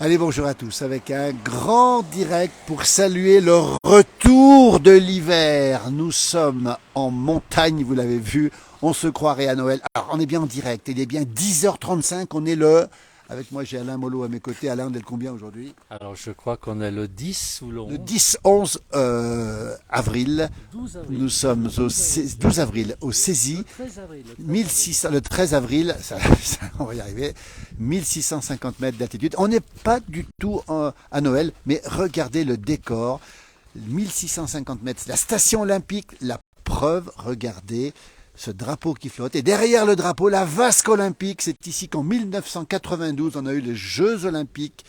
Allez, bonjour à tous, avec un grand direct pour saluer le retour de l'hiver. Nous sommes en montagne, vous l'avez vu, on se croirait à Noël. Alors, on est bien en direct, il est bien 10h35, on est avec moi j'ai Alain Mollo à mes côtés. Alain, on est le combien aujourd'hui? Alors je crois qu'on est le 10 ou le Le 11. 10-11 avril. 12 avril. Nous sommes au 12 avril, au Cési. 13 avril. 1600, le 13 avril, on va y arriver, 1650 mètres d'altitude. On n'est pas du tout à Noël, mais regardez le décor, 1650 mètres, la station olympique, la preuve, regardez ce drapeau qui flotte. Et derrière le drapeau, la vasque olympique, c'est ici qu'en 1992, on a eu les Jeux olympiques,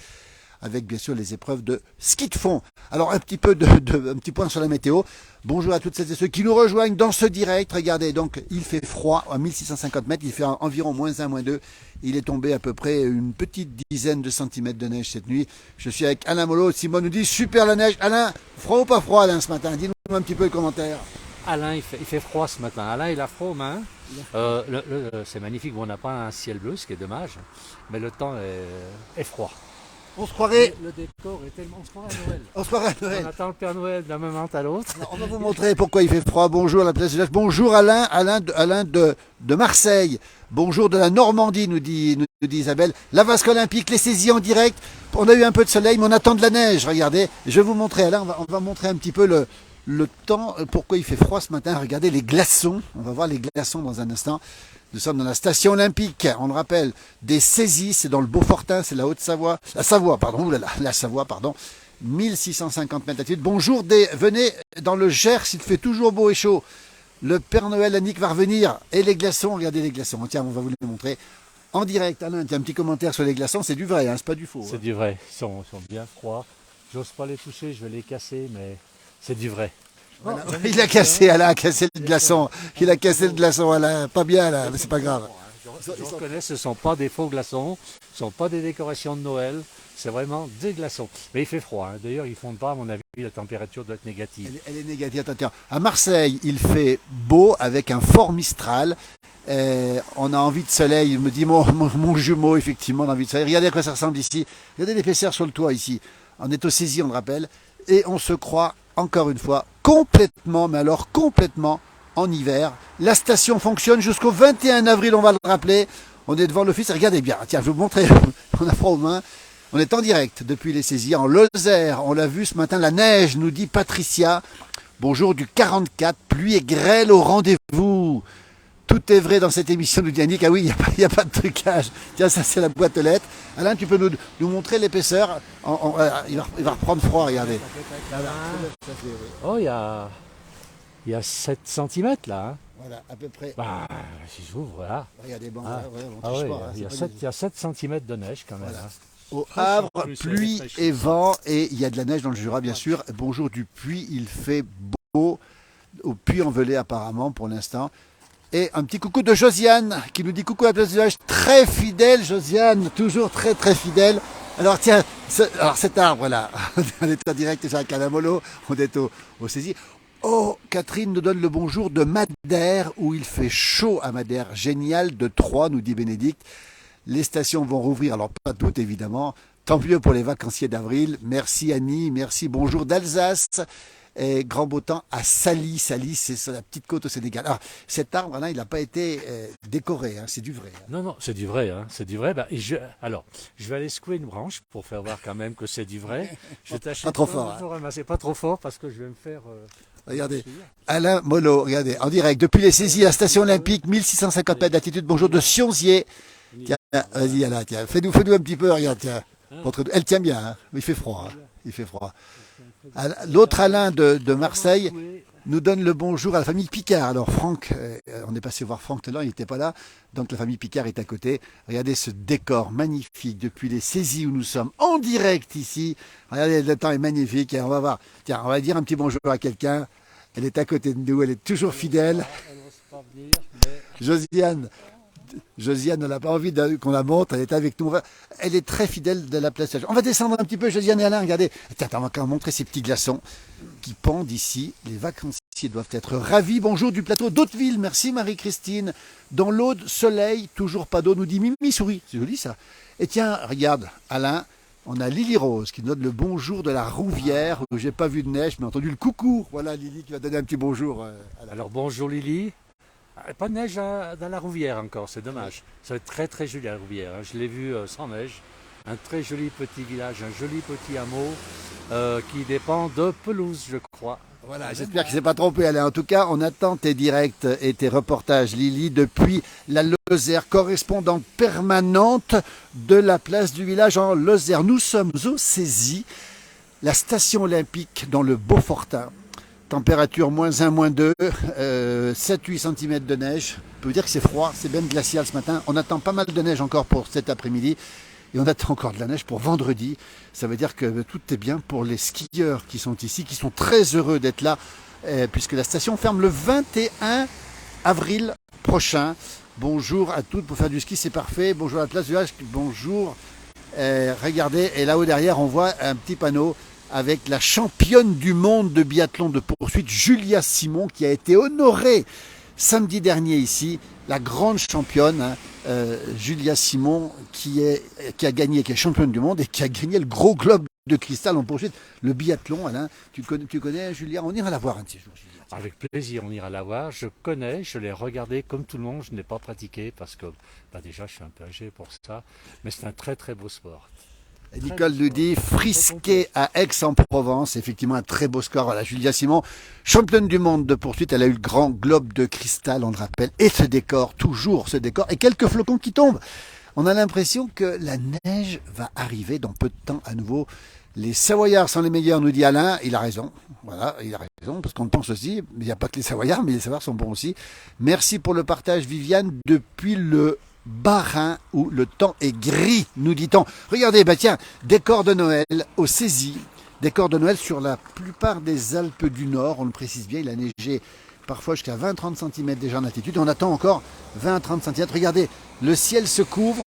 avec bien sûr les épreuves de ski de fond. Alors un petit point sur la météo. Bonjour à toutes celles et ceux qui nous rejoignent dans ce direct. Regardez, donc il fait froid à 1650 mètres, il fait environ -1, -2. Il est tombé à peu près une petite dizaine de centimètres de neige cette nuit. Je suis avec Alain Mollo. Simon nous dit super la neige. Alain, froid ou pas froid Alain ce matin? Dis-nous un petit peu le commentaire. Alain, il fait froid ce matin. Alain, il a froid aux mains. C'est magnifique. Bon, on n'a pas un ciel bleu, ce qui est dommage. Mais le temps est froid. On se croirait. Le décor est tellement. On se croirait à Noël. On se croirait à Noël. On attend le Père Noël d'un moment à l'autre. On va vous montrer pourquoi il fait froid. Bonjour à la place de l'âge. Bonjour Alain de Marseille. Bonjour de la Normandie, nous dit Isabelle. La vasque olympique, les saisies en direct. On a eu un peu de soleil, mais on attend de la neige. Regardez, je vais vous montrer, Alain, on va montrer un petit peu le temps, pourquoi il fait froid ce matin. Regardez les glaçons. On va voir les glaçons dans un instant. Nous sommes dans la station olympique, on le rappelle, des saisies, c'est dans le Beaufortin, c'est la Haute-Savoie, la Savoie, pardon, 1650 mètres d'altitude. Bonjour, venez dans le Gers, il fait toujours beau et chaud. Le Père Noël Annick va revenir. Et les glaçons, regardez les glaçons. Tiens, on va vous les montrer en direct. Alain, tiens, un petit commentaire sur les glaçons, c'est du vrai, hein, c'est pas du faux. C'est du vrai, ils sont bien froids. J'ose pas les toucher, je vais les casser, mais c'est du vrai. Voilà. Il a cassé, Alain a cassé le glaçon. Il a cassé le glaçon, Alain. Pas bien, Alain, mais c'est pas grave. Je reconnais, ce ne sont pas des faux glaçons, ce ne sont pas des décorations de Noël, c'est vraiment des glaçons. Mais il fait froid, hein. D'ailleurs ils ne font pas, à mon avis, la température doit être négative. Elle est négative. Attends. À Marseille, il fait beau avec un fort Mistral. On a envie de soleil, me dit mon jumeau, effectivement, on a envie de soleil. Regardez à quoi ça ressemble ici. Regardez l'épaisseur sur le toit ici. On est au Cési, on le rappelle. Et on se croit, encore une fois, complètement, mais alors complètement en hiver. La station fonctionne jusqu'au 21 avril, on va le rappeler. On est devant l'office, regardez bien. Tiens, je vais vous montrer, on a froid aux mains. On est en direct depuis les saisies en Lozère. On l'a vu ce matin, la neige, nous dit Patricia. Bonjour du 44, pluie et grêle au rendez-vous. Tout est vrai dans cette émission, nous dit Annick. Ah oui, il n'y a pas de trucage. Tiens, ça c'est la boîte aux lettres. Alain, tu peux nous montrer l'épaisseur. Il va reprendre froid, regardez. Oh, il y a 7 cm là. Hein. Voilà, à peu près. Bah, si j'ouvre, voilà. Regardez, bon, Il y a 7 cm de neige quand même. Voilà. Hein. Au Havre, pluie et vent, et il y a de la neige dans le Jura, bien sûr. Bonjour du Puy, il fait beau, au Puy-en-Velay apparemment pour l'instant. Et un petit coucou de Josiane, qui nous dit coucou à la place du village, très fidèle Josiane, toujours très très fidèle. Alors tiens, cet arbre là, on est en direct avec Alain Mollo, on est au Cési. Oh, Catherine nous donne le bonjour de Madère, où il fait chaud à Madère. Génial, de Troyes, nous dit Bénédicte. Les stations vont rouvrir, alors pas toutes évidemment. Tant mieux pour les vacanciers d'avril. Merci Annie, merci, bonjour d'Alsace. Et grand beau temps à Sali. Sali, c'est sur la petite côte au Sénégal. Alors, cet arbre-là, il n'a pas été décoré, hein, c'est du vrai. Hein. Non, c'est du vrai. Hein, c'est du vrai. Bah, alors, je vais aller secouer une branche pour faire voir quand même que c'est du vrai. Je t'achète pas trop fort. Hein. Ramasser pas trop fort parce que je vais me faire... Regardez, Alain Mollo, regardez, en direct, depuis les saisies à la station olympique, 1650 mètres d'altitude, bonjour de Sionzier. Tiens, vas-y Alain, tiens, fais-nous un petit peu, regarde, tiens. Elle tient bien, hein, mais il fait froid. Hein, il fait froid. L'autre Alain de Marseille nous donne le bonjour à la famille Picard. Alors Franck, on est passé voir Franck tout à l'heure, il n'était pas là, donc la famille Picard est à côté. Regardez ce décor magnifique depuis les saisies où nous sommes en direct ici. Regardez, le temps est magnifique et on va voir. Tiens, on va dire un petit bonjour à quelqu'un. Elle est à côté de nous, elle est toujours fidèle. Josiane n'a pas envie qu'on la montre, elle est avec nous. Elle est très fidèle de la place. On va descendre un petit peu, Josiane et Alain, regardez. Attends, on va encore montrer ces petits glaçons qui pendent ici. Les vacanciers doivent être ravis. Bonjour du plateau d'Hauteville, merci Marie-Christine. Dans l'Aude, soleil, toujours pas d'eau, nous dit Mimi Souris. C'est joli ça. Et tiens, regarde, Alain, On a Lily Rose qui nous donne le bonjour de la Rouvière, où j'ai pas vu de neige, mais entendu le coucou. Voilà Lily qui va donner un petit bonjour. Alors bonjour Lily. Pas de neige dans la Rouvière encore, c'est dommage. Ça va être très très joli la Rouvière, hein. Je l'ai vu sans neige. Un très joli petit village, un joli petit hameau qui dépend de Pelouse, je crois. Voilà, j'espère qu'il ne s'est pas trompé. Allez, en tout cas, on attend tes directs et tes reportages, Lily, depuis la Lozère, correspondante permanente de la place du village en Lozère. Nous sommes au Cézy, la station olympique dans le Beaufortin. Température -1, -2, 7-8 cm de neige. On peut dire que c'est froid, c'est même glacial ce matin. On attend pas mal de neige encore pour cet après-midi. Et on attend encore de la neige pour vendredi. Ça veut dire que tout est bien pour les skieurs qui sont ici, qui sont très heureux d'être là, puisque la station ferme le 21 avril prochain. Bonjour à toutes, pour faire du ski c'est parfait. Bonjour à la place du village, bonjour. Regardez, et là-haut derrière on voit un petit panneau avec la championne du monde de biathlon de poursuite, Julia Simon, qui a été honorée samedi dernier ici, la grande championne, hein, Julia Simon, qui a gagné, qui est championne du monde et qui a gagné le gros globe de cristal en poursuite, le biathlon. Alain, tu connais Julia? On ira la voir un de ces jours, Julia. Avec plaisir, on ira la voir. Je connais, je l'ai regardé comme tout le monde. Je n'ai pas pratiqué parce que déjà je suis un peu âgé pour ça, mais c'est un très très beau sport. Et Nicole nous dit frisqué à Aix-en-Provence, effectivement un très beau score. Voilà, Julia Simon, championne du monde de poursuite, elle a eu le grand globe de cristal, on le rappelle, et ce décor, toujours ce décor, et quelques flocons qui tombent. On a l'impression que la neige va arriver dans peu de temps à nouveau. Les Savoyards sont les meilleurs, nous dit Alain. Il a raison. Voilà, il a raison, parce qu'on pense aussi, mais il n'y a pas que les Savoyards, mais les Savoyards sont bons aussi. Merci pour le partage, Viviane, depuis le Bas-Rhin où le temps est gris, nous dit-on. Regardez, bah tiens, décor de Noël au Cézy. Décor de Noël sur la plupart des Alpes du Nord, on le précise bien, il a neigé parfois jusqu'à 20-30 cm déjà en altitude. On attend encore 20-30 cm. Regardez, le ciel se couvre.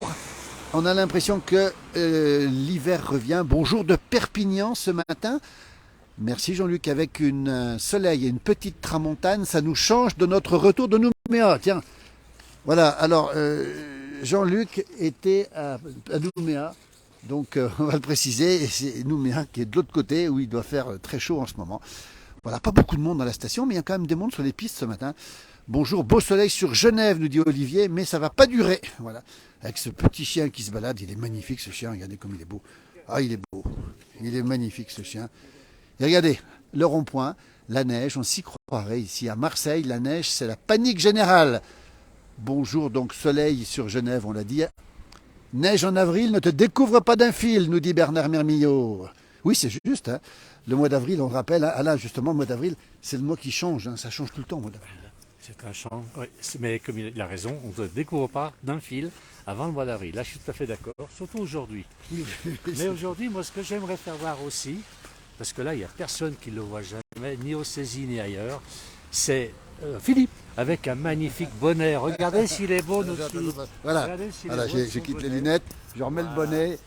On a l'impression que l'hiver revient. Bonjour de Perpignan ce matin. Merci Jean-Luc. Avec un soleil et une petite tramontane, ça nous change de notre retour de Nouméa. Tiens, voilà. Alors, Jean-Luc était à Nouméa. Donc, on va le préciser. Et c'est Nouméa qui est de l'autre côté où il doit faire très chaud en ce moment. Voilà, pas beaucoup de monde dans la station, mais il y a quand même des mondes sur les pistes ce matin. Bonjour, beau soleil sur Genève, nous dit Olivier, mais ça va pas durer. Voilà, avec ce petit chien qui se balade, il est magnifique ce chien, regardez comme il est beau. Ah, il est beau, il est magnifique ce chien. Et regardez, le rond-point, la neige, on s'y croirait ici à Marseille, la neige, c'est la panique générale. Bonjour, donc soleil sur Genève, on l'a dit. Neige en avril, ne te découvre pas d'un fil, nous dit Bernard Mermillot. Oui, c'est juste, hein. Le mois d'avril, on rappelle, hein, Alain, justement, le mois d'avril, c'est le mois qui change, hein, ça change tout le temps, le mois d'avril. C'est un champ, oui. Mais comme il a raison, on ne se découvre pas d'un fil avant le mois d'avril. Là, je suis tout à fait d'accord, surtout aujourd'hui. Mais aujourd'hui, moi, ce que j'aimerais faire voir aussi, parce que là, il n'y a personne qui ne le voit jamais, ni au Cézy, ni ailleurs, c'est Philippe, avec un magnifique bonnet. Regardez s'il est beau, notre fille. Voilà, voilà je quitte les lunettes, je remets le bonnet.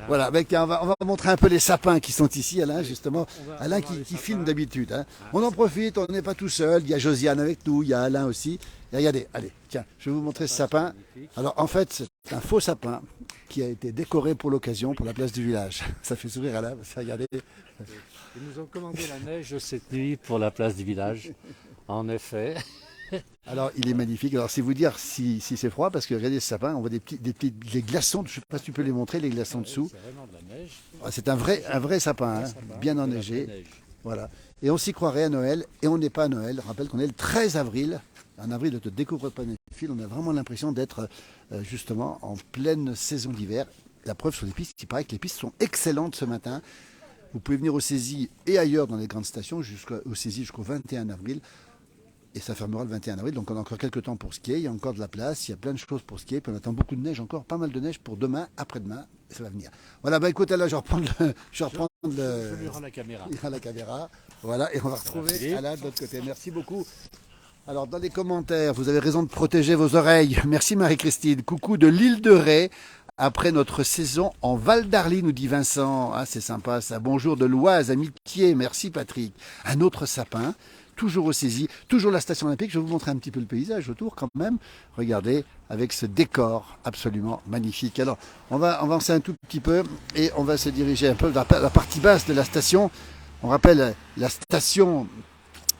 Voilà, on va montrer un peu les sapins qui sont ici, Alain, justement. Alain qui filme d'habitude. Hein. On en profite, on n'est pas tout seul. Il y a Josiane avec nous, il y a Alain aussi. Et regardez, allez, tiens, je vais vous montrer ce sapin. Alors, en fait, c'est un faux sapin qui a été décoré pour l'occasion, pour la place du village. Ça fait sourire Alain, regardez. Ils nous ont commandé la neige cette nuit pour la place du village, en effet. Alors, il est magnifique. Alors, c'est vous dire si c'est froid, parce que regardez ce sapin, on voit des petits glaçons, je ne sais pas si tu peux les montrer, les glaçons dessous. C'est vraiment de la neige. C'est un vrai sapin, hein, bien enneigé. Voilà. Et on s'y croirait à Noël, et on n'est pas à Noël. Je rappelle qu'on est le 13 avril. En avril, ne te découvre pas des fils. On a vraiment l'impression d'être justement en pleine saison d'hiver. La preuve sur les pistes, il paraît que les pistes sont excellentes ce matin. Vous pouvez venir au Cézy et ailleurs dans les grandes stations, au Cézy jusqu'au 21 avril. Et ça fermera le 21 avril, donc on a encore quelques temps pour skier, il y a encore de la place, il y a plein de choses pour skier, puis on attend beaucoup de neige encore, pas mal de neige pour demain, après-demain, et ça va venir. Voilà, bah écoute, là je reprends Je lui rends la caméra. Il rend la caméra, voilà, et on va retrouver Alain de l'autre côté. Merci beaucoup. Alors dans les commentaires, vous avez raison de protéger vos oreilles. Merci Marie-Christine. Coucou de l'île de Ré. Après notre saison en Val d'Arly, nous dit Vincent. Ah, c'est sympa ça. Bonjour de l'Oise, amitié. Merci Patrick. Un autre sapin toujours au saisie, toujours la station olympique. Je vais vous montrer un petit peu le paysage autour quand même. Regardez, avec ce décor absolument magnifique. Alors, on va avancer un tout petit peu et on va se diriger un peu vers la partie basse de la station. On rappelle la station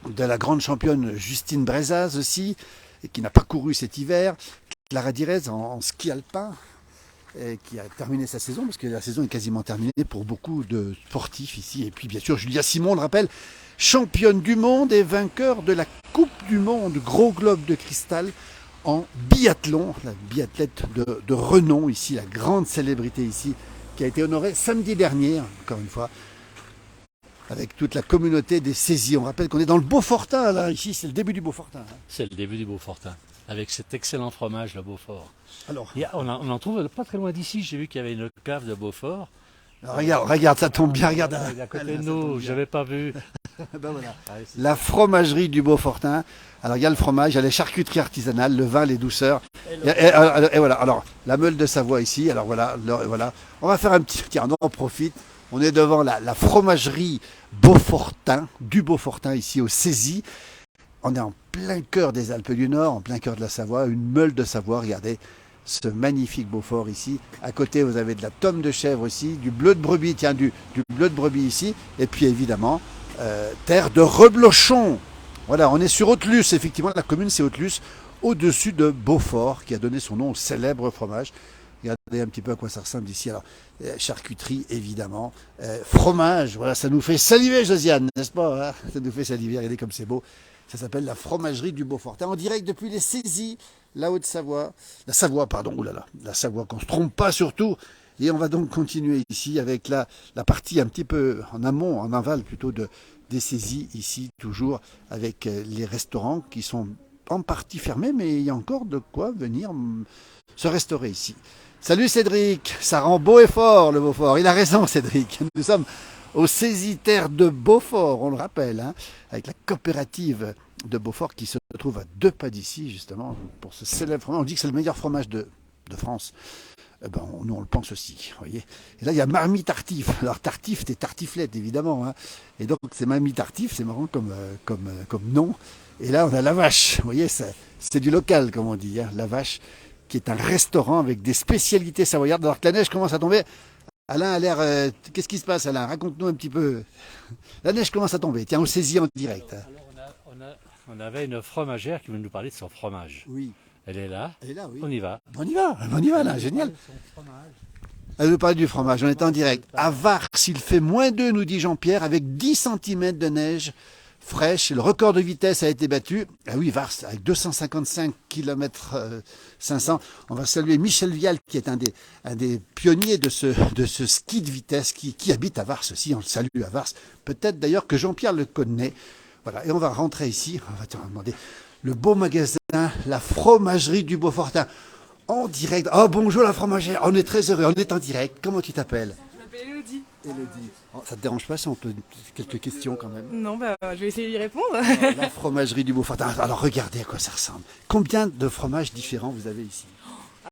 de la grande championne Justine Brezaz aussi, et qui n'a pas couru cet hiver. Clara Direz en ski alpin, qui a terminé sa saison, parce que la saison est quasiment terminée pour beaucoup de sportifs ici. Et puis bien sûr Julia Simon, on le rappelle, championne du monde et vainqueur de la Coupe du Monde Gros Globe de Cristal en biathlon, la biathlète de renom ici, la grande célébrité ici, qui a été honorée samedi dernier, encore une fois, avec toute la communauté des saisies. On rappelle qu'on est dans le Beaufortin, là, ici, c'est le début du Beaufortin. C'est le début du Beaufortin, avec cet excellent fromage, le Beaufort. Alors, On en trouve pas très loin d'ici, j'ai vu qu'il y avait une cave de Beaufort. regarde, ça tombe bien, regarde. À côté de nous, je n'avais pas vu. Ben voilà. La fromagerie du Beaufortin. Alors il y a le fromage, il y a les charcuteries artisanales, le vin, les douceurs. Et voilà, alors la meule de Savoie ici. Alors voilà, voilà. On va faire un petit... Tiens, on en profite. On est devant la fromagerie Beaufortin, du Beaufortin ici au Saisie. On est en plein cœur des Alpes du Nord, en plein cœur de la Savoie, une meule de Savoie, regardez ce magnifique Beaufort ici. À côté, vous avez de la tome de chèvre ici, du bleu de brebis, tiens, du bleu de brebis ici, et puis évidemment, terre de reblochon. Voilà, on est sur Haute-Luce, effectivement, la commune c'est Haute-Luce, au-dessus de Beaufort, qui a donné son nom au célèbre fromage. Regardez un petit peu à quoi ça ressemble ici. Alors, charcuterie, évidemment. Fromage, voilà, ça nous fait saliver, Josiane, n'est-ce pas, hein? Ça nous fait saliver, regardez comme c'est beau. Ça s'appelle la fromagerie du Beaufortin, en direct depuis les Saisies, la Haute-Savoie. La Savoie, pardon, oulala, la Savoie, qu'on ne se trompe pas surtout. Et on va donc continuer ici avec la partie un petit peu en amont, en aval plutôt, des Saisies, ici, toujours, avec les restaurants qui sont en partie fermés, mais il y a encore de quoi venir se restaurer ici. Salut Cédric, ça rend beau et fort le Beaufort. Il a raison Cédric, nous sommes au saisitaire de Beaufort, on le rappelle, hein, avec la coopérative de Beaufort qui se trouve à 2 pas d'ici justement pour ce célèbre fromage. On dit que c'est le meilleur fromage de France. Ben, nous on le pense aussi, vous voyez. Et là il y a Marmite Tartif. Alors Tartif, c'est tartiflette évidemment, hein. Et donc c'est Marmite Tartif, c'est marrant comme nom. Et là on a La Vache, vous voyez, c'est du local comme on dit, hein, La Vache, qui est un restaurant avec des spécialités savoyardes. Alors que la neige commence à tomber. Alain a l'air... qu'est-ce qui se passe Alain? Raconte-nous un petit peu. La neige commence à tomber. Tiens, on saisit en direct. Alors on avait une fromagère qui veut nous parler de son fromage. Oui. Elle est là. Elle est là, oui. On y va. On y va là, génial. Elle nous parle du fromage, on est en direct. À Vars, il fait -2, nous dit Jean-Pierre, avec 10 cm de neige fraîche. Le record de vitesse a été battu. Ah oui, Vars, avec 255 km 500. On va saluer Michel Vial, qui est un des pionniers de ce ski de vitesse, qui habite à Vars aussi. On le salue à Vars. Peut-être d'ailleurs que Jean-Pierre le connaît. Voilà, et on va rentrer ici. On va te demander le beau magasin, la fromagerie du Beaufortin. En direct. Oh, bonjour la fromagère. On est très heureux. On est en direct. Comment tu t'appelles? Je m'appelle Elodie. Elodie. Oh, ça te dérange pas si on peut quelques questions quand même? Non, bah, je vais essayer d'y répondre. Alors, la fromagerie du Beaufortin. Alors regardez à quoi ça ressemble. Combien de fromages différents vous avez ici?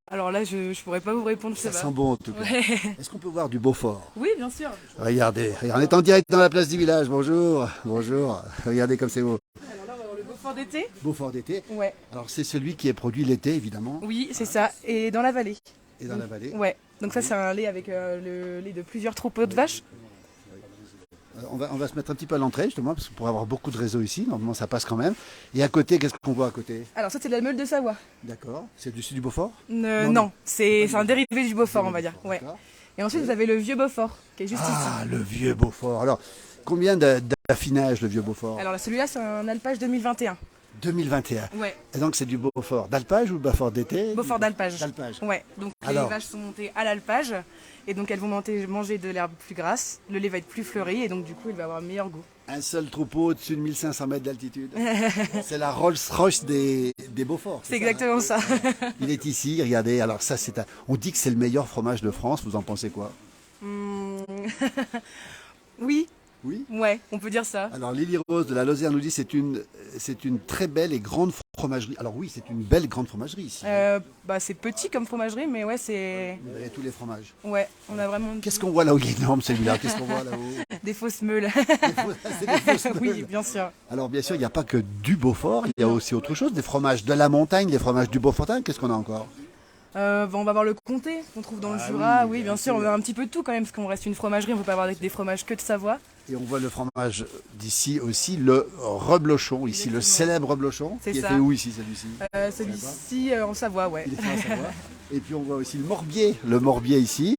Alors là, je pourrais pas vous répondre, je sais Ça pas. sent bon en tout cas. Ouais. Est-ce qu'on peut voir du Beaufort? Oui, bien sûr. Regardez, on est en direct dans la place du village. Bonjour. Bonjour. Regardez comme c'est beau. Alors là, on va voir le Beaufort d'été. Beaufort d'été. Ouais. Alors c'est celui qui est produit l'été évidemment. Oui, c'est ça. Et dans la vallée. Et dans la vallée. Ouais. Donc ça, c'est un lait avec le lait de plusieurs troupeaux de vaches. On va se mettre un petit peu à l'entrée justement parce que pour avoir beaucoup de réseaux ici, normalement ça passe quand même. Et à côté, qu'est-ce qu'on voit à côté? Alors ça, c'est de la meule de Savoie. D'accord. C'est du Beaufort? Non, c'est un dérivé du Beaufort, on va dire. Ouais. D'accord. Et ensuite, vous avez le vieux Beaufort, qui est juste Ah, le vieux Beaufort. Alors, combien d'affinage le vieux Beaufort? ici. Alors là, celui-là, c'est un alpage 2021. 2021. Ouais. Et donc c'est du Beaufort d'alpage ou Beaufort d'été? Beaufort d'alpage. D'alpage. Ouais. Donc Alors. les vaches sont montées à l'alpage et donc elles vont manger de l'herbe plus grasse. Le lait va être plus fleuri et donc du coup il va avoir un meilleur goût. Un seul troupeau au-dessus de 1500 mètres d'altitude. C'est la Rolls-Royce des Beauforts. C'est exactement ça. Il est ici, regardez. Alors ça, on dit que c'est le meilleur fromage de France. Vous en pensez quoi? Oui, Oui. ouais, on peut dire ça. Alors Lily Rose de la Lozère nous dit c'est une très belle et grande fromagerie. Alors oui, c'est une belle grande fromagerie ici. Bah c'est petit comme fromagerie, mais ouais c'est, Vous avez tous les fromages. ouais, on a vraiment. Qu'est-ce qu'on voit là-haut? Il est énorme celui-là. Qu'est-ce qu'on voit là-haut? Des fausses meules. C'est des fausses Oui, meules. bien sûr. Alors bien sûr, il n'y a pas que du Beaufort, il y a aussi autre chose, des fromages de la montagne, les fromages du Beaufortin. Qu'est-ce qu'on a encore? On va voir le comté qu'on trouve dans le Jura. Oui, bien sûr, on a un petit peu de tout quand même, parce qu'on reste une fromagerie, on ne peut pas avoir des fromages que de Savoie. Et on voit le fromage d'ici aussi, le reblochon, ici le célèbre reblochon. C'est Qui est ça. fait où ici celui-ci? Celui-ci en Savoie, ouais. Il est fait en Savoie. Et puis on voit aussi le morbier ici,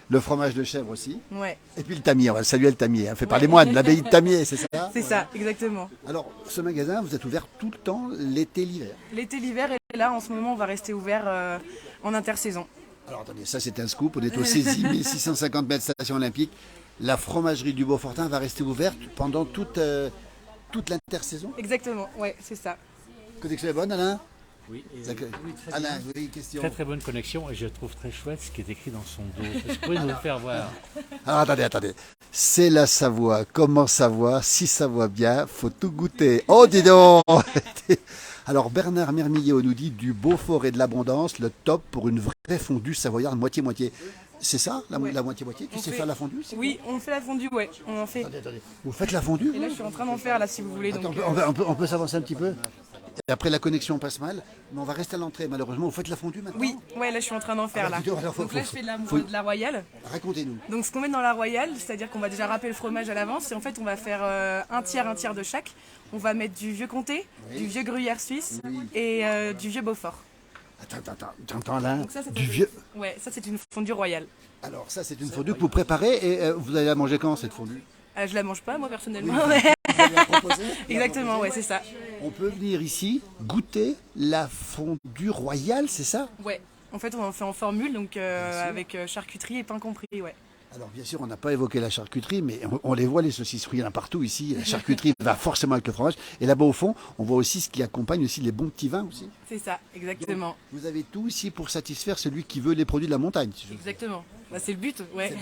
le fromage de chèvre aussi. Ouais, Et puis le tamier, on va saluer le tamier, fait par les moines, l'abbaye de Tamier, c'est ça? c'est ça, exactement. Alors ce magasin, vous êtes ouvert tout le temps, l'été, l'hiver. L'été, l'hiver, et là, en ce moment, on va rester ouvert en intersaison. Alors attendez, ça c'est un scoop, on est au 6650 mètres station olympique. La fromagerie du Beaufortin va rester ouverte pendant toute l'intersaison. Exactement, ouais, c'est ça. Connexion est bonne, Alain? Oui, Alain, vous avez une question? très très bonne connexion et je trouve très chouette ce qui est écrit dans son dos. Est-ce que vous pouvez nous le faire voir? Alors attendez. C'est la Savoie. Comment Savoie? Si ça va bien, faut tout goûter. Oh, dis donc! Alors Bernard Mermillot nous dit du Beaufort et de l'abondance, le top pour une vraie fondue savoyarde moitié-moitié. C'est ça, la Ouais. moitié-moitié? Tu On sais fait- faire la fondue? c'est Oui, on fait la fondue, ouais, on en fait. Attendez. Vous faites la fondue? Et là, je suis en train d'en faire, là, si vous voulez. Attends, Donc, on peut s'avancer un petit peu? Et après la connexion passe mal, mais on va rester à l'entrée malheureusement. Vous faites la fondue maintenant? oui, ouais, là, je suis en train d'en faire, là. dis donc, alors, Donc là, je fais faut- de la royale. Racontez-nous. Donc, ce qu'on met dans la royale, c'est-à-dire qu'on va déjà râper le fromage à l'avance, et en fait, on va faire un tiers de chaque. On va mettre du vieux comté, du vieux gruyère suisse et du vieux Beaufort. Attends, t'entends là? Donc ça, c'est Du vieux. Ouais, ça, c'est une fondue royale. Alors ça c'est une fondue que vous préparez et vous allez la manger quand cette fondue? Je la mange pas, moi, personnellement. Vous allez la proposer? Exactement, ouais, c'est ça. On peut venir ici goûter la fondue royale, c'est ça? Ouais. En fait, on en fait en formule, donc avec charcuterie et pain compris, ouais. Alors bien sûr, on n'a pas évoqué la charcuterie, mais on les voit les saucisses, il y en a partout ici. La charcuterie va forcément avec le fromage. Et là-bas au fond, on voit aussi ce qui accompagne aussi les bons petits vins aussi. C'est ça, exactement. Vous avez tout ici pour satisfaire celui qui veut les produits de la montagne. si je veux. Exactement. Bah, c'est le but, ouais.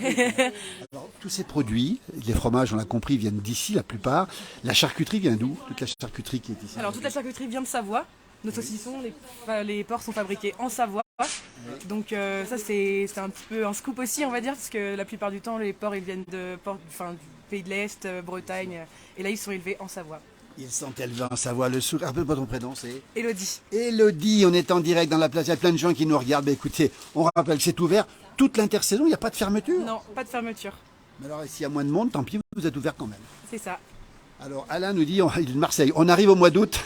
Alors, tous ces produits, les fromages, on l'a compris, viennent d'ici la plupart. La charcuterie vient d'où? Toute la charcuterie qui est ici. Alors, toute la charcuterie vient de Savoie. Nos saucissons, les porcs sont fabriqués en Savoie. Donc ça, c'est un petit peu un scoop aussi, on va dire, parce que la plupart du temps, les porcs, ils viennent du Pays de l'Est, Bretagne. Et là, ils sont élevés en Savoie. Ils sont élevés en Savoie. Le sourire. Rappelle-moi ton prénom, c'est Élodie. Elodie. On est en direct dans la place. Il y a plein de gens qui nous regardent. Écoutez, on rappelle, c'est ouvert toute l'intersaison. Il n'y a pas de fermeture. Non, pas de fermeture. Mais alors, s'il y a moins de monde, tant pis, vous êtes ouvert quand même. C'est ça. Alors, Alain nous dit, il est de Marseille. On arrive au mois d'août.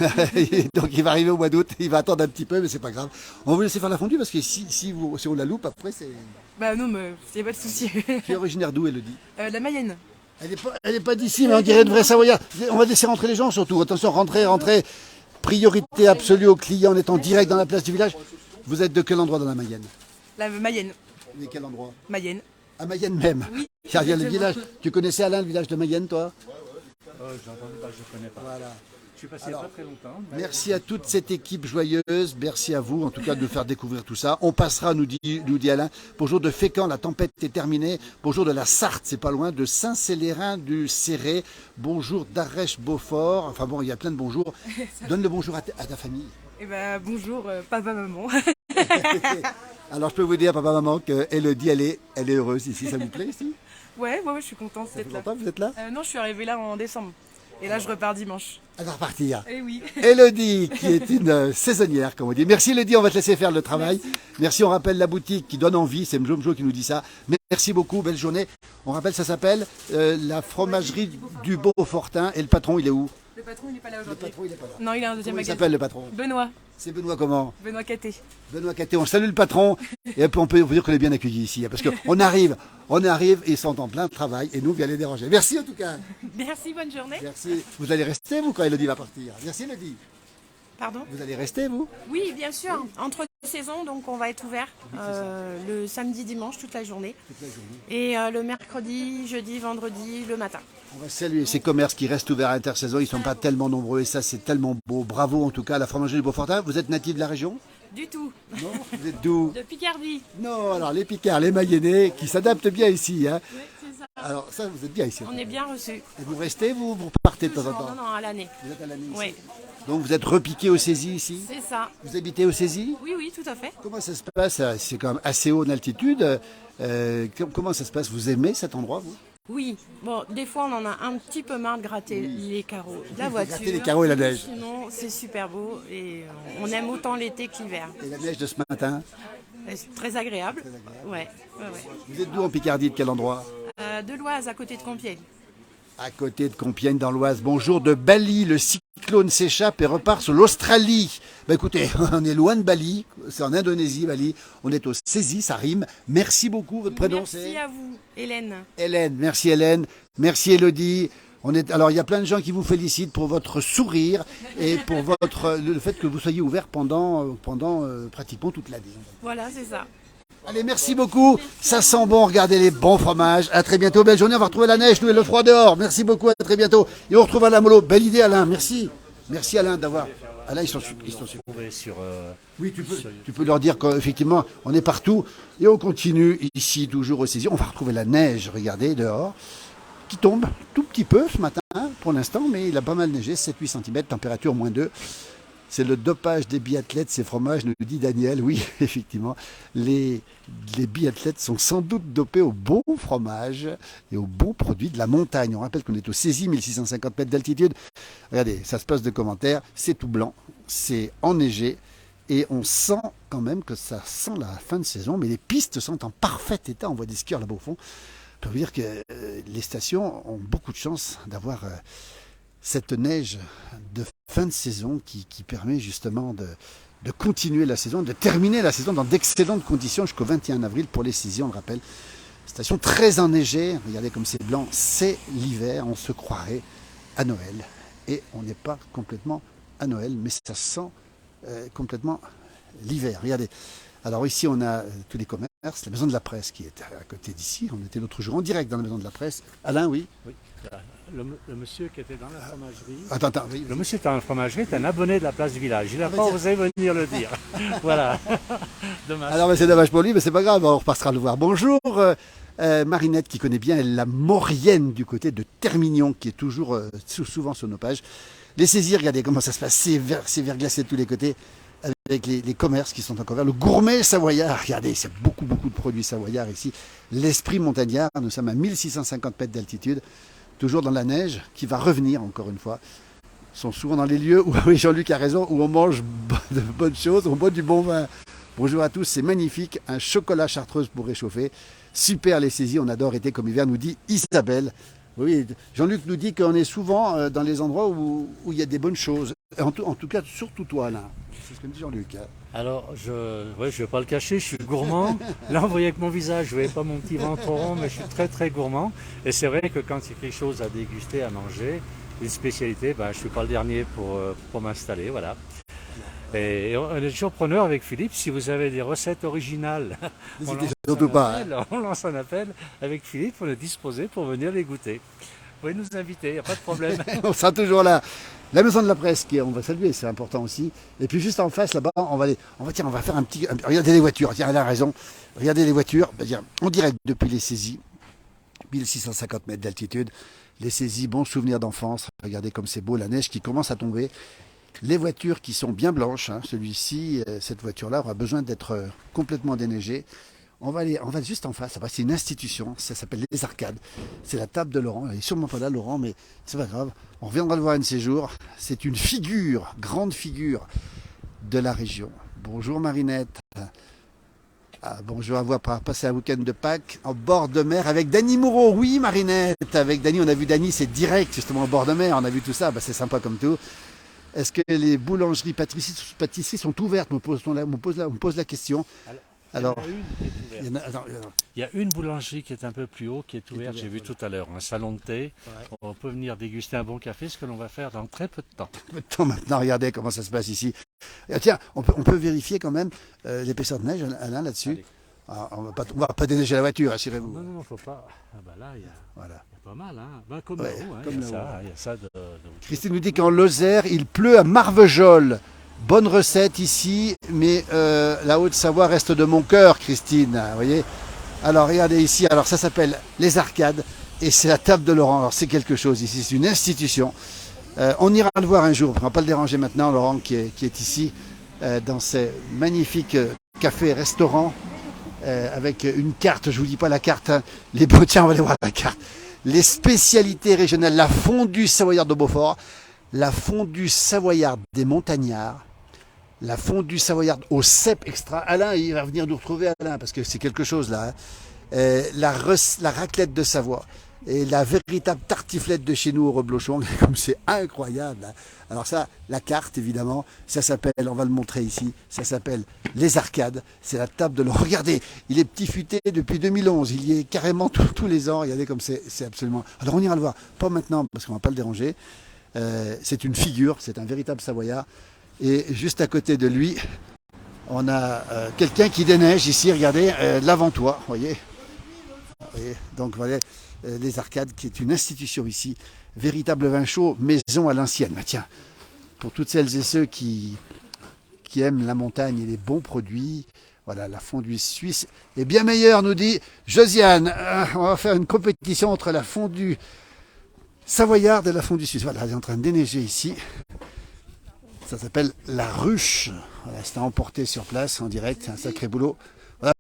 Donc, il va arriver au mois d'août. Il va attendre un petit peu, mais c'est pas grave. On va vous laisser faire la fondue parce que si on la loupe, après, c'est. Bah non, mais il n'y a pas de souci. Tu es originaire d'où, Elodie? La Mayenne. Elle est pas d'ici, mais on dirait une vraie Savoyarde. On va laisser rentrer les gens surtout. Attention, rentrez. Priorité absolue aux clients. On est en direct dans la place du village. Vous êtes de quel endroit dans la Mayenne? La Mayenne. De quel endroit? Mayenne. À Mayenne même. Oui. Car il y a le village. Tu connaissais Alain, le village de Mayenne, toi? J'ai entendu, je connais pas. Voilà. Je suis passé il n'y a pas très longtemps. Merci à toute cette équipe joyeuse. Merci à vous, en tout cas, de nous faire découvrir tout ça. On passera, nous dit Alain. Bonjour de Fécamp, la tempête est terminée. Bonjour de la Sarthe, c'est pas loin. De Saint-Célérin du Céré. Bonjour d'Arèche-Beaufort. Enfin bon, il y a plein de bonjours. Donne le bonjour à ta famille. Et bah bonjour, papa, maman. Alors, je peux vous dire, papa, maman, que Elodie, elle est heureuse ici. Ça vous plaît ici? Ouais, je suis contente Ça fait d'être là. longtemps que vous êtes là? Non, je suis arrivée là en décembre. Et là, je repars dimanche. Elle va repartir. Eh oui. Elodie, qui est une saisonnière, comme on dit. Merci Elodie, on va te laisser faire le travail. Merci, on rappelle la boutique qui donne envie, c'est Mjomjo qui nous dit ça. Merci beaucoup, belle journée. On rappelle, ça s'appelle la fromagerie du Beaufortin. Et le patron, il est où? Le patron, il n'est pas là Le aujourd'hui. patron, il est pas là. Non, il a un deuxième Comment il magasin. s'appelle le patron? Benoît. C'est Benoît comment? Benoît Caté. Benoît Caté, on salue le patron. Et puis on peut vous dire qu'on est bien accueillis ici. Parce qu'on arrive, et ils sont en plein travail. Et nous, on vient les déranger. Merci en tout cas. Merci, bonne journée. Merci. Vous allez rester, vous, quand Elodie va partir? Merci Elodie. Pardon? Vous allez rester, vous? Oui, bien sûr. Entre deux saisons, donc on va être ouvert le samedi, dimanche, toute la journée. Toute la journée. Et le mercredi, jeudi, vendredi, le matin. On va saluer ces commerces qui restent ouverts à l'intersaison. Ils ne sont pas tellement nombreux et ça, c'est tellement beau. Bravo en tout cas à la fromagerie du Beaufortin. Vous êtes natif de la région? Du tout. Non? Vous êtes d'où? De Picardie. Non, alors les Picards, les Mayennais qui s'adaptent bien ici. Hein. Oui, c'est ça. Alors ça, vous êtes bien ici. On est bien reçus. Et vous restez, vous partez de temps en Non, temps? non, à l'année. Vous êtes à l'année ici? Oui, Donc vous êtes repiqué au saisi ici? c'est ça. Vous habitez au saisi? Oui, oui, tout à fait. Comment ça se passe? C'est quand même assez haut en altitude. Comment ça se passe? Vous aimez cet endroit, vous? Oui, bon, des fois on en a un petit peu marre de gratter les carreaux de la voiture. Gratter les carreaux et la neige. Sinon, c'est super beau et on aime autant l'été que l'hiver. Et la neige de ce matin. C'est très agréable. Ouais. Vous êtes d'où en Picardie, de quel endroit? De l'Oise, à côté de Compiègne. À côté de Compiègne, dans l'Oise. Bonjour de Bali. Le cyclone s'échappe et repart sur l'Australie. Ben écoutez, on est loin de Bali. C'est en Indonésie, Bali. On est au Saisi, ça rime. Merci beaucoup. Votre prénom, c'est? Merci à vous, Hélène. Hélène. Merci Hélène. Merci Elodie. Alors il y a plein de gens qui vous félicitent pour votre sourire et pour le fait que vous soyez ouvert pendant pratiquement toute l'année. Voilà, c'est ça. Allez, merci beaucoup. Ça sent bon. Regardez les bons fromages. À très bientôt. Belle journée. On va retrouver la neige, nous, et le froid dehors. Merci beaucoup. À très bientôt. Et on retrouve Alain Molot. Belle idée, Alain. Merci. Merci, Alain, d'avoir. Alain, ils sont super. Oui, tu peux leur dire qu'effectivement, on est partout. Et on continue ici, toujours au Saisi. On va retrouver la neige, regardez, dehors, qui tombe tout petit peu ce matin, pour l'instant, mais il a pas mal neigé, 7-8 cm, température -2. C'est le dopage des biathlètes, ces fromages, nous dit Daniel. Oui, effectivement, les biathlètes sont sans doute dopés au bon fromage et aux bons produits de la montagne. On rappelle qu'on est au Saisi, 1650 mètres d'altitude. Regardez, ça se passe de commentaires, c'est tout blanc, c'est enneigé et on sent quand même que ça sent la fin de saison, mais les pistes sont en parfait état. On voit des skieurs là-bas au fond. Je peux vous dire que les stations ont beaucoup de chance d'avoir cette neige de fin de saison qui permet justement de continuer la saison, de terminer la saison dans d'excellentes conditions jusqu'au 21 avril pour les saisies, on le rappelle. Station très enneigée, regardez comme c'est blanc, c'est l'hiver, on se croirait à Noël. Et on n'est pas complètement à Noël, mais ça sent complètement l'hiver. Regardez, alors ici on a tous les commerces, la maison de la presse qui est à côté d'ici, on était l'autre jour en direct dans la maison de la presse. Alain, oui? Oui. Le monsieur qui était dans la fromagerie. Attends, oui. Le monsieur qui était dans la fromagerie est un abonné de la place du village. Il n'a pas osé venir le dire. Voilà. Dommage. Alors c'est dommage pour lui, mais c'est pas grave, on repassera le voir. Bonjour Marinette qui connaît bien la Maurienne du côté de Termignon, qui est toujours souvent sur nos pages. Les saisies, regardez comment ça se passe, c'est verglacé de tous les côtés, avec les commerces qui sont encore verts. Le gourmet savoyard, regardez, c'est beaucoup de produits savoyards ici. L'esprit montagnard, nous sommes à 1650 mètres d'altitude. Toujours dans la neige, qui va revenir encore une fois. Ils sont souvent dans les lieux où, oui, Jean-Luc a raison, où on mange de bonnes choses, on boit du bon vin. Bonjour à tous, c'est magnifique, un chocolat chartreuse pour réchauffer. Super les saisies, on adore été comme hiver, nous dit Isabelle. Oui, Jean-Luc nous dit qu'on est souvent dans les endroits où il y a des bonnes choses. En tout cas, surtout toi, là. C'est ce que dit Jean-Luc. Hein. Alors, je ne vais pas le cacher, je suis gourmand. Là, vous voyez que mon visage, je ne voyez pas mon petit ventre rond, mais je suis très gourmand. Et c'est vrai que quand il y a quelque chose à déguster, à manger, une spécialité, je ne suis pas le dernier pour m'installer, voilà. Et on est toujours preneur avec Philippe. Si vous avez des recettes originales, on lance un appel avec Philippe, on est disposé pour venir les goûter. Vous pouvez nous inviter, il n'y a pas de problème. On sera toujours là. La maison de la presse, on va saluer, c'est important aussi. Et puis juste en face, là-bas, on va faire un petit... Regardez les voitures, tiens, elle a raison. Regardez les voitures, en direct depuis les saisies, 1650 mètres d'altitude. Les saisies, bons souvenirs d'enfance. Regardez comme c'est beau, la neige qui commence à tomber. Les voitures qui sont bien blanches, hein, cette voiture-là aura besoin d'être complètement déneigée. On va juste en face, c'est une institution, ça s'appelle Les Arcades. C'est la table de Laurent, elle n'est sûrement pas là Laurent, mais c'est pas grave. On reviendra le voir un de ces jours. C'est une figure, grande figure de la région. Bonjour Marinette. Bonjour à vous, passer un week-end de Pâques en bord de mer avec Dany Moureau. Oui Marinette, avec Dany, on a vu Dany, c'est direct justement au bord de mer, on a vu tout ça, c'est sympa comme tout. Est-ce que les boulangeries, pâtisseries sont ouvertes? On me pose la question. Alors, il y a une boulangerie qui est un peu plus haut, qui est ouverte, j'ai vu tout à l'heure, un salon de thé. Ouais. On peut venir déguster un bon café, ce que l'on va faire dans très peu de temps. Peu de temps maintenant, regardez comment ça se passe ici. Et tiens, on peut vérifier quand même l'épaisseur de neige, Alain, là-dessus. On va pas déneiger la voiture, assurez-vous. Non, il ne faut pas. Là, il y a pas mal, hein. Comme là-haut, il y a ça de... Christine nous dit qu'en Lozère, il pleut à Marvejols. Bonne recette ici, mais la Haute-Savoie reste de mon cœur, Christine. Vous voyez? Alors, regardez ici. Alors, ça s'appelle Les Arcades et c'est la table de Laurent. Alors, c'est quelque chose ici. C'est une institution. On ira le voir un jour. On ne va pas le déranger maintenant, Laurent, qui est ici dans ces magnifiques cafés-restaurants avec une carte. Je ne vous dis pas la carte. Hein. Tiens, on va aller voir la carte. les spécialités régionales, la fondue savoyarde de Beaufort, la fondue savoyarde des Montagnards, la fondue savoyarde au cèpe extra. Alain, il va venir nous retrouver, Alain, parce que c'est quelque chose là. Hein. La raclette de Savoie et la véritable tartiflette de chez nous au Reblochon, comme c'est incroyable. Hein. Alors ça, la carte évidemment, ça s'appelle, on va le montrer ici, ça s'appelle les Arcades. C'est la table de l'eau. Regardez, il est petit futé depuis 2011, il y est carrément tous les ans. Regardez comme c'est absolument. Alors on ira le voir, pas maintenant parce qu'on va pas le déranger. C'est une figure, c'est un véritable Savoyard. Et juste à côté de lui, on a quelqu'un qui déneige ici, regardez, l'avant-toit, voyez. Donc voilà, les Arcades, qui est une institution ici, véritable vin chaud, maison à l'ancienne. Bah, tiens, pour toutes celles et ceux qui aiment la montagne et les bons produits, voilà, la fondue suisse est bien meilleure, nous dit Josiane. On va faire une compétition entre la fondue savoyarde et la fondue suisse. Voilà, elle est en train de déneiger ici. Ça s'appelle la ruche. Voilà, c'est à emporter sur place, en direct, c'est un sacré boulot. Voilà.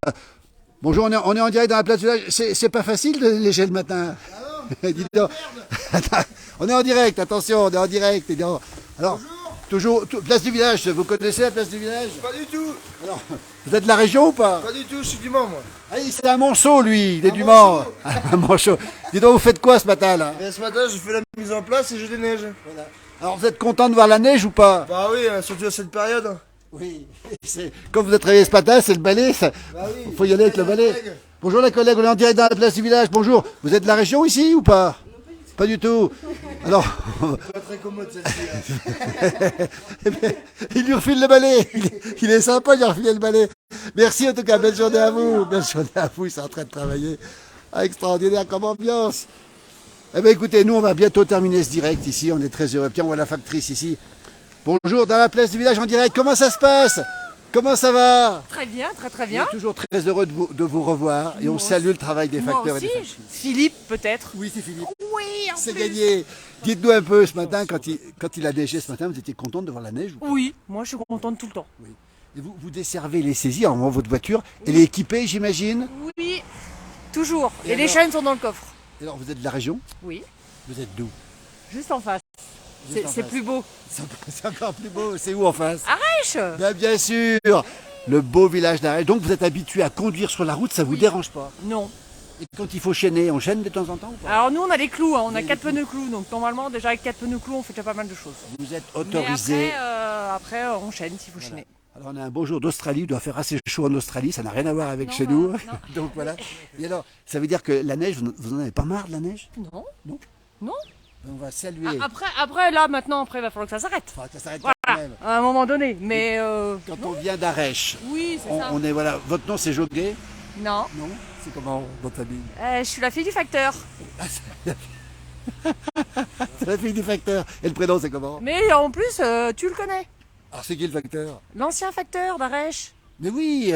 Bonjour, on est en direct dans la place du village. C'est pas facile de léger le matin. Dis donc. On est en direct, attention, on est en direct. Alors, toujours, place du village, vous connaissez la place du village? Pas du tout. Alors, vous êtes de la région ou pas? Pas du tout, je suis du Mans, moi. Ah, c'est un Monceau, lui, il est du Mans. Un Monceau. Dis donc, vous faites quoi ce matin, là? Et ce matin, je fais la mise en place et je déneige. Voilà. Alors, vous êtes content de voir la neige ou pas? Bah oui, surtout à cette période. Oui. Comme vous êtes réveillé ce matin, c'est le balai. Bah oui. Faut y aller avec le balai. Bonjour les collègues, on est en direct dans la place du village. Bonjour. Vous êtes de la région ici ou pas? Pas du tout. Alors, Pas très commode celle-ci. eh bien, il lui refile le balai. Il est sympa, il lui refile le balai. Merci en tout cas, belle journée à vous. Belle journée à vous, ils sont en train de travailler. Ah, extraordinaire comme ambiance. Eh bien écoutez, nous on va bientôt terminer ce direct ici, on est très heureux. Tiens, on voit la factrice ici. Bonjour, dans la place du village en direct, comment ça se passe? Comment ça va? Très bien, très On bien. est toujours très heureux de vous revoir et on Moi salue le travail des Moi facteurs et aussi. des factrices. Philippe, peut-être. Oui, c'est Philippe. Oui, C'est gagné. Dites-nous un peu ce matin, quand il a neigé ce matin, vous étiez contente de voir la neige ou pas? Oui, moi je suis contente tout le temps. Et vous desservez les saisies, alors votre voiture, elle est équipée, j'imagine? Oui, toujours. Et Et les alors chaînes sont dans le coffre. Et alors vous êtes de la région? Oui, Vous êtes d'où? juste en face. Juste en C'est face. plus beau. C'est encore plus beau, c'est où en face? Arèche. Bien sûr, le beau village d'Arèche. Donc vous êtes habitué à conduire sur la route, ça vous dérange pas? Non. Et quand il faut chaîner, on chaîne de temps en temps ou pas? Alors nous on a les clous, hein. On a 4 pneus clous. Donc normalement déjà avec 4 pneus clous on fait déjà pas mal de choses. Vous êtes Mais autorisé. après on chaîne s'il faut chaîner. Alors on a un beau jour d'Australie, il doit faire assez chaud en Australie, ça n'a rien à voir avec Non, chez non, nous. non. Donc voilà. Et alors, ça veut dire que la neige, vous en avez pas marre de la neige? Non. Non. Non. On va saluer. Après là maintenant après il va falloir que ça s'arrête. Enfin, ça s'arrête Voilà, quand même. à un moment donné. Mais Quand on vient d'Arèche, oui c'est ça. on est voilà. Votre nom c'est Joguet? Non. Non. C'est comment votre famille? Je suis la fille du facteur. C'est la fille du facteur. Et le prénom c'est comment? Mais en plus tu le connais. Alors c'est qui le facteur? L'ancien facteur d'Arèche. Mais oui,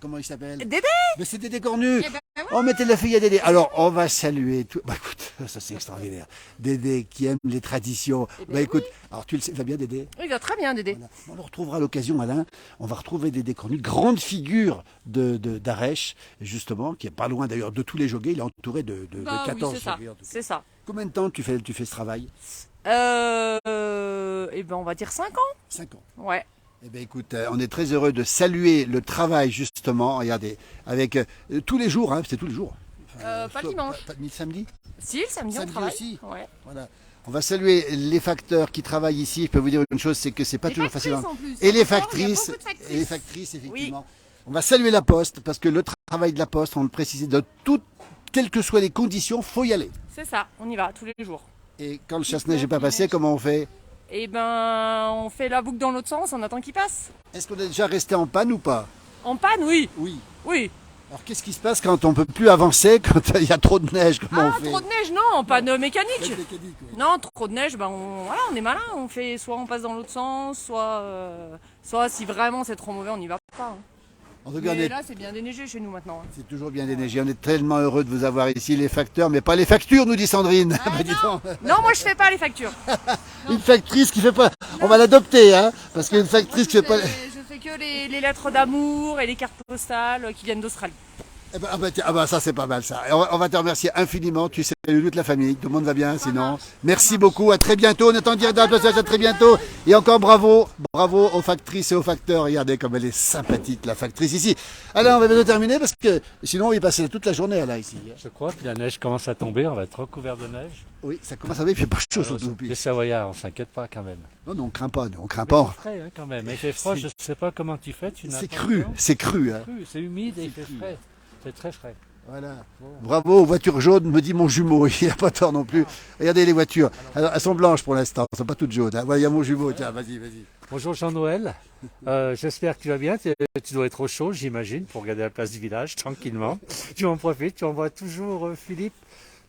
comment il s'appelle? Dédé. Mais c'est Dédé Cornu. Eh ben, On mettait la fille à Dédé. Alors, on va saluer tout. Bah écoute, ça c'est extraordinaire. Dédé qui aime les traditions. Bah écoute, alors tu le sais, va bien Dédé? Il va très bien Dédé. Voilà. On le retrouvera à l'occasion, Alain. On va retrouver Dédé Cornu, grande figure d'Arèche, justement, qui est pas loin d'ailleurs de tous les joguets. Il est entouré de Bah 14 oui, c'est ça. joguets, en tout cas. C'est ça. Combien de temps tu fais ce travail? Eh ben on va dire 5 ans. 5 ans. Ouais. Eh bien, écoute, on est très heureux de saluer le travail, justement, regardez, avec tous les jours, hein, c'est tous les jours. Pas le dimanche. Pas ni le samedi. Si, le samedi on Samedi travaille. aussi. Ouais. Voilà. On va saluer les facteurs qui travaillent ici. Je peux vous dire une chose, c'est que c'est pas Les toujours facile. factrices, en plus. Et les Encore, il y a factrices, beaucoup de factrices. et les factrices, effectivement. On va saluer la Poste parce que le travail de la Poste, on le précise, de toutes, quelles que soient les conditions, faut y aller. C'est ça, on y va tous les jours. Et quand le chasse-neige n'est pas passé, comment on fait? Eh ben on fait la boucle dans l'autre sens, on attend qu'il passe. Est-ce qu'on est déjà resté en panne ou pas? En panne, oui. Oui. Oui. Alors qu'est-ce qui se passe quand on peut plus avancer, quand il y a trop de neige? Comment on fait? Trop de neige, non, panne mécanique. Mécanique, oui. Non, trop de neige, ben on est malin, on fait soit on passe dans l'autre sens, soit si vraiment c'est trop mauvais, on n'y va pas. hein. En tout cas, on Mais est- là c'est bien déneigé chez nous maintenant. hein. c'est toujours bien déneigé. On est tellement heureux de vous avoir ici, les facteurs, mais pas les factures, nous dit Sandrine. Bah, dis donc. Non, moi je fais pas les factures. Une factrice qui fait pas. On va l'adopter, hein, parce qu'une factrice qui fait pas. Je fais que les lettres d'amour et les cartes postales qui viennent d'Australie. Ah bah, ça c'est pas mal ça. Et on va te remercier infiniment, tu sais toute la famille, tout le monde va bien sinon. Merci beaucoup, à très bientôt, on est en direct dans la place, à très bientôt. Et encore bravo aux factrices et aux facteurs, regardez comme elle est sympathique la factrice ici. Alain, on va bientôt terminer parce que sinon on va y passer toute la journée Alain ici. Je crois que la neige commence à tomber, on va être recouvert de neige. Oui, ça commence à aller, il fait pas chaud Alors, surtout. les Savoyards, on s'inquiète pas quand même. Non, on craint pas, on craint Il pas. fait frais quand même, il fait froid, je ne sais pas comment tu fais. C'est cru, c'est cru. Hein. C'est humide et il fait frais. C'est très frais. Voilà. Bravo aux voitures jaunes, me dit mon jumeau, il n'a pas tort non plus. Regardez les voitures, alors, elles sont blanches pour l'instant, elles ne sont pas toutes jaunes. Hein. Voilà, il y a mon jumeau, tiens, vas-y. Bonjour Jean-Noël, j'espère que tu vas bien, tu dois être au chaud j'imagine pour regarder la place du village tranquillement. Tu en profites, tu envoies toujours Philippe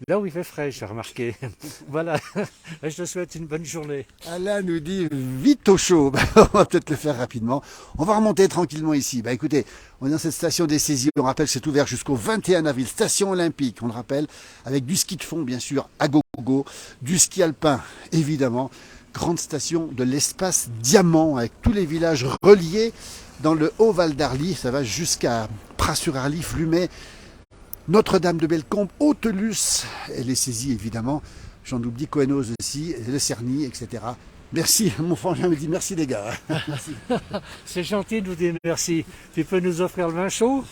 là où il fait frais, j'ai remarqué. Voilà, je te souhaite une bonne journée. Alain nous dit vite au chaud, on va peut-être le faire rapidement. On va remonter tranquillement ici. Écoutez, on est dans cette station des Saisies, on rappelle que c'est ouvert jusqu'au 21 avril, station olympique, on le rappelle, avec du ski de fond bien sûr à gogo, du ski alpin évidemment, grande station de l'espace Diamant avec tous les villages reliés dans le Haut-Val d'Arly, ça va jusqu'à Pras-sur-Arly, Flumet, Notre-Dame de Bellecombe, Hautelus, et les Saisies évidemment, j'en oublie Cohennoz aussi, le Cerny, etc. Merci, mon frangin me dit merci les gars. Merci. C'est gentil de nous dire merci. Tu peux nous offrir le vin chaud?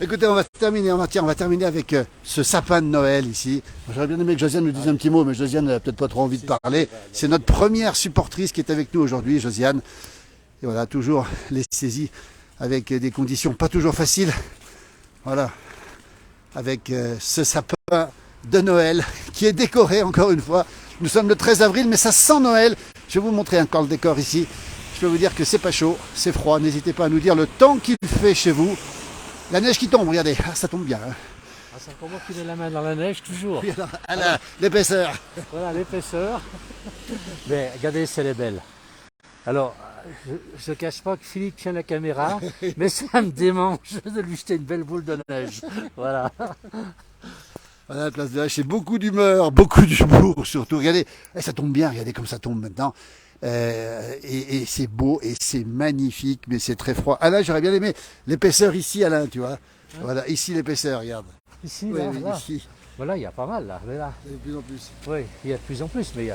Écoutez, on va terminer avec ce sapin de Noël ici. J'aurais bien aimé que Josiane nous dise un petit mot, mais Josiane n'a peut-être pas trop envie de parler. C'est notre première supportrice qui est avec nous aujourd'hui, Josiane. Et voilà, toujours les Saisies avec des conditions pas toujours faciles. Voilà, avec ce sapin de Noël qui est décoré encore une fois. Nous sommes le 13 avril, mais ça sent Noël. Je vais vous montrer encore le décor ici. Je peux vous dire que c'est pas chaud, c'est froid. N'hésitez pas à nous dire le temps qu'il fait chez vous. La neige qui tombe, regardez, ça tombe bien. Hein. C'est pour moi qui mets la main dans la neige toujours. L'épaisseur. Voilà l'épaisseur. Mais regardez, c'est les belles. Alors, je ne cache pas que Philippe tient la caméra, mais ça me démange de lui jeter une belle boule de neige. Voilà. Voilà la place de l'âge, c'est beaucoup d'humeur, beaucoup d'humour surtout. Regardez, ça tombe bien, regardez comme ça tombe maintenant. Et c'est beau et c'est magnifique, mais c'est très froid. Alain, j'aurais bien aimé l'épaisseur ici, Alain, tu vois. Hein? Voilà, ici l'épaisseur, regarde. Ici, oui, là. Ici. Voilà, il y a pas mal là. De plus en plus. Oui, il y a de plus en plus, mais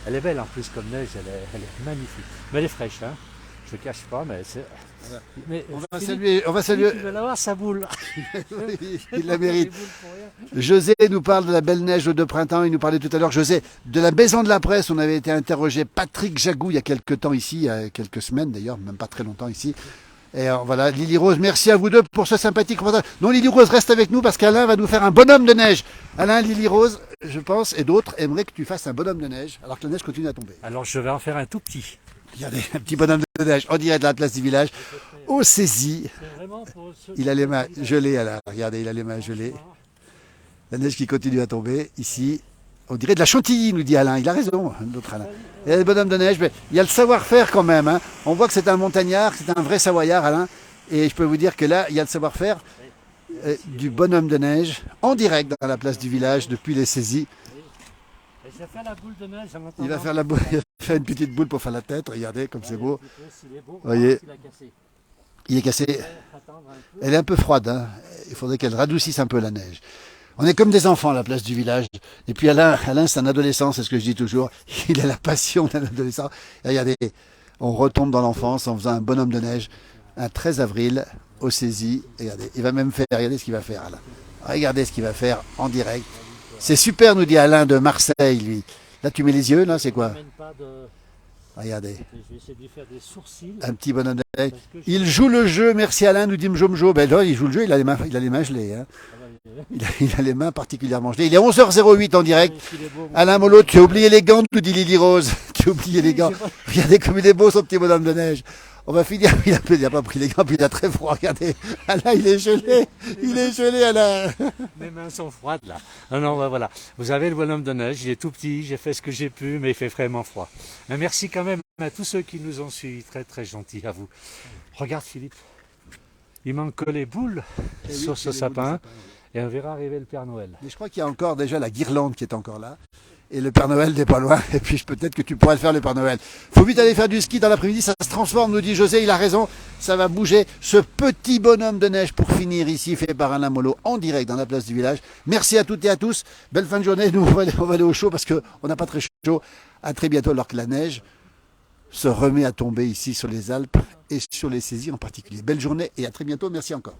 elle est belle en plus comme neige, elle est magnifique. Mais elle est fraîche, hein. Je ne cache pas, mais c'est... Voilà. Mais On va saluer. Il va l'avoir sa boule. Il la mérite. José nous parle de la belle neige de printemps. Il nous parlait tout à l'heure, José, de la Maison de la Presse. On avait été interrogé Patrick Jagou il y a quelques temps ici, il y a quelques semaines d'ailleurs, même pas très longtemps ici. Et voilà, Lily Rose, merci à vous deux pour ce sympathique reportage. Non, Lily Rose, reste avec nous parce qu'Alain va nous faire un bonhomme de neige. Alain, Lily Rose, je pense, et d'autres aimeraient que tu fasses un bonhomme de neige alors que la neige continue à tomber. Alors je vais en faire un tout petit. Regardez, un petit bonhomme de neige, on dirait de la place du village, au Saisies. Il a les mains gelées, Alain. Regardez, il a les mains gelées. La neige qui continue à tomber, ici. On dirait de la chantilly, nous dit Alain. Il a raison, notre Alain. Il y a des bonhommes de neige, mais il y a le savoir-faire quand même. Hein. On voit que c'est un montagnard, que c'est un vrai savoyard, Alain. Et je peux vous dire que là, il y a le savoir-faire du bonhomme de neige, en direct dans la place du village, depuis les Saisies. Je vais faire la boule de neige en attendant. Il va faire la boule, il va faire une petite boule pour faire la tête. Regardez comme c'est beau. Vous voyez, il est cassé. Elle est un peu froide. Hein. Il faudrait qu'elle radoucisse un peu la neige. On est comme des enfants à la place du village. Et puis Alain c'est un adolescent, c'est ce que je dis toujours. Il a la passion d'un adolescent. Et regardez, on retombe dans l'enfance en faisant un bonhomme de neige. Un 13 avril au Saisies. Regardez, il va même faire, regardez ce qu'il va faire Alain. Regardez ce qu'il va faire en direct. C'est super, nous dit Alain de Marseille, lui. Là, tu mets les yeux, là, c'est quoi? Regardez. Je vais essayer de lui faire des sourcils. Un petit bonhomme de neige. Il joue le jeu, merci Alain, nous dit Mjomjo. Ben là, il joue le jeu, il a les mains gelées. Hein. Il a les mains particulièrement gelées. Il est 11h08 en direct. Alain Molot, tu as oublié les gants, nous dit Lily Rose. Tu as oublié les gants. Regardez comme il est beau, son petit bonhomme de neige. On va finir, il n'a pas pris les gants, puis il a très froid, regardez. Alain, il est gelé, Alain. Mes mains sont froides là. Non, voilà. Vous avez le bonhomme de neige, il est tout petit, j'ai fait ce que j'ai pu, mais il fait vraiment froid. Mais merci quand même à tous ceux qui nous ont suivis, très très gentils à vous. Regarde Philippe, il manque que les boules sur ce sapin, et on verra arriver le Père Noël. Mais je crois qu'il y a encore déjà la guirlande qui est encore là. et le Père Noël n'est pas loin, et puis peut-être que tu pourrais le faire le Père Noël. Faut vite aller faire du ski dans l'après-midi, ça se transforme, nous dit José, il a raison, ça va bouger. Ce petit bonhomme de neige pour finir ici, fait par Alain Mollo, en direct dans la place du village. Merci à toutes et à tous, belle fin de journée, nous on va aller au chaud parce qu'on n'a pas très chaud. À très bientôt alors que la neige se remet à tomber ici sur les Alpes et sur les saisies en particulier. Belle journée et à très bientôt, merci encore.